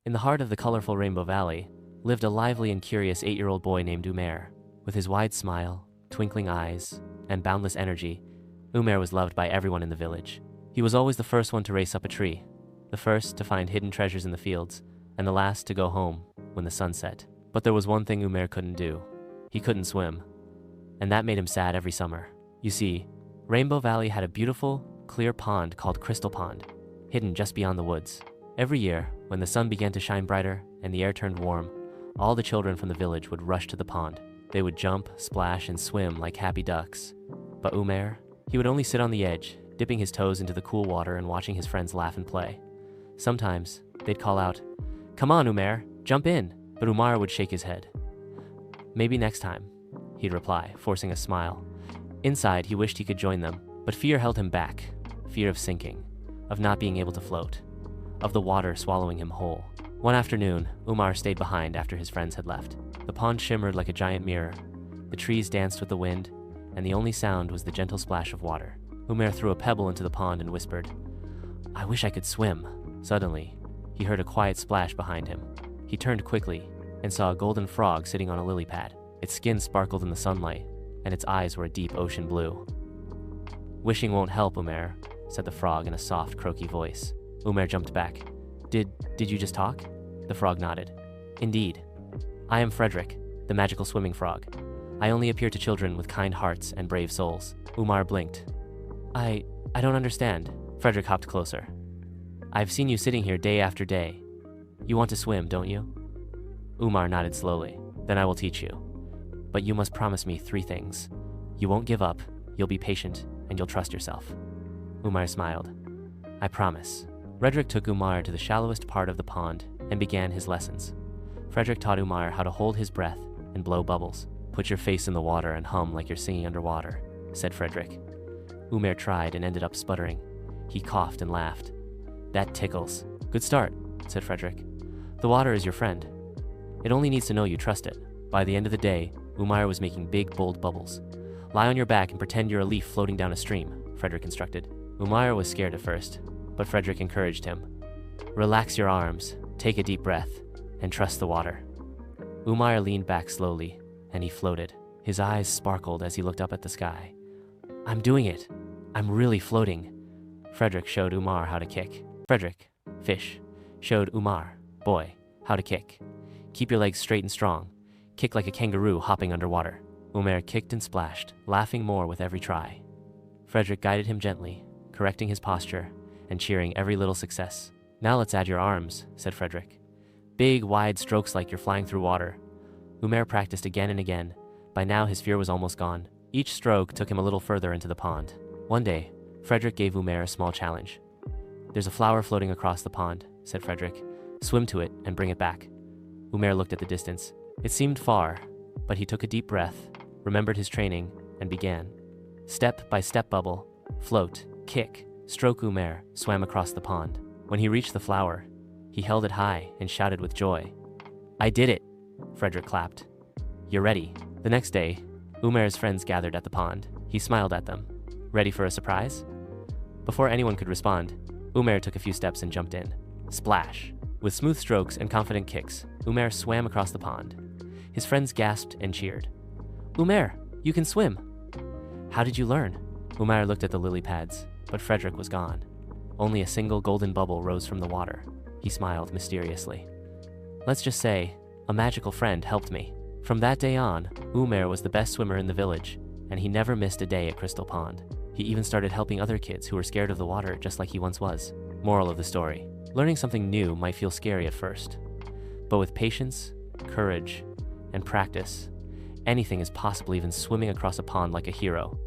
In the heart of the colorful Rainbow Valley lived a lively and curious 8-year-old boy named Umair. With his wide smile, twinkling eyes, and boundless energy, Umair was loved by everyone in the village. He was always the first one to race up a tree, the first to find hidden treasures in the fields, and the last to go home when the sun set. But there was one thing Umair couldn't do. He couldn't swim, and that made him sad every summer. You see, Rainbow Valley had a beautiful, clear pond called Crystal Pond, hidden just beyond the woods. Every year, when the sun began to shine brighter and the air turned warm, all the children from the village would rush to the pond. They would jump, splash, and swim like happy ducks. But Umair, he would only sit on the edge, dipping his toes into the cool water and watching his friends laugh and play. Sometimes, they'd call out, "Come on, Umair, jump in," but Umair would shake his head. "Maybe next time," he'd reply, forcing a smile. Inside, he wished he could join them, but fear held him back. Fear of sinking, of not being able to float, of the water swallowing him whole. One afternoon, Umair stayed behind after his friends had left. The pond shimmered like a giant mirror. The trees danced with the wind, and the only sound was the gentle splash of water. Umair threw a pebble into the pond and whispered, "I wish I could swim." Suddenly, he heard a quiet splash behind him. He turned quickly and saw a golden frog sitting on a lily pad. Its skin sparkled in the sunlight, and its eyes were a deep ocean blue. "Wishing won't help, Umair," said the frog in a soft, croaky voice. Umair jumped back. Did you just talk?" The frog nodded. "Indeed. I am Frederick, the magical swimming frog. I only appear to children with kind hearts and brave souls." Umair blinked. I don't understand." Frederick hopped closer. "I've seen you sitting here day after day. You want to swim, don't you?" Umair nodded slowly. "Then I will teach you. But you must promise me 3 things. You won't give up, you'll be patient, and you'll trust yourself." Umair smiled. "I promise." Frederick took Umair to the shallowest part of the pond and began his lessons. Frederick taught Umair how to hold his breath and blow bubbles. "Put your face in the water and hum like you're singing underwater," said Frederick. Umair tried and ended up sputtering. He coughed and laughed. "That tickles." "Good start," said Frederick. "The water is your friend. It only needs to know you trust it." By the end of the day, Umair was making big, bold bubbles. "Lie on your back and pretend you're a leaf floating down a stream," Frederick instructed. Umair was scared at first, but Frederick encouraged him. "Relax your arms, take a deep breath, and trust the water." Umair leaned back slowly, and he floated. His eyes sparkled as he looked up at the sky. "I'm doing it. I'm really floating." Frederick showed Umair how to kick. Frederick, fish, showed Umair, boy, how to kick. "Keep your legs straight and strong. Kick like a kangaroo hopping underwater." Umair kicked and splashed, laughing more with every try. Frederick guided him gently, correcting his posture and cheering every little success. "Now let's add your arms," said Frederick. "Big, wide strokes like you're flying through water." Umair practiced again and again. By now his fear was almost gone. Each stroke took him a little further into the pond. One day, Frederick gave Umair a small challenge. "There's a flower floating across the pond," said Frederick. "Swim to it and bring it back." Umair looked at the distance. It seemed far, but he took a deep breath, remembered his training, and began. Step by step bubble, float, kick, stroke. Umair swam across the pond. When he reached the flower, he held it high and shouted with joy. "I did it!" Frederick clapped. "You're ready." The next day, Umair's friends gathered at the pond. He smiled at them. "Ready for a surprise?" Before anyone could respond, Umair took a few steps and jumped in. Splash! With smooth strokes and confident kicks, Umair swam across the pond. His friends gasped and cheered. "Umair, you can swim!" "How did you learn?" Umair looked at the lily pads, but Frederick was gone. Only a single golden bubble rose from the water. He smiled mysteriously. "Let's just say, a magical friend helped me." From that day on, Umair was the best swimmer in the village, and he never missed a day at Crystal Pond. He even started helping other kids who were scared of the water just like he once was. Moral of the story: learning something new might feel scary at first, but with patience, courage, and practice, anything is possible, even swimming across a pond like a hero.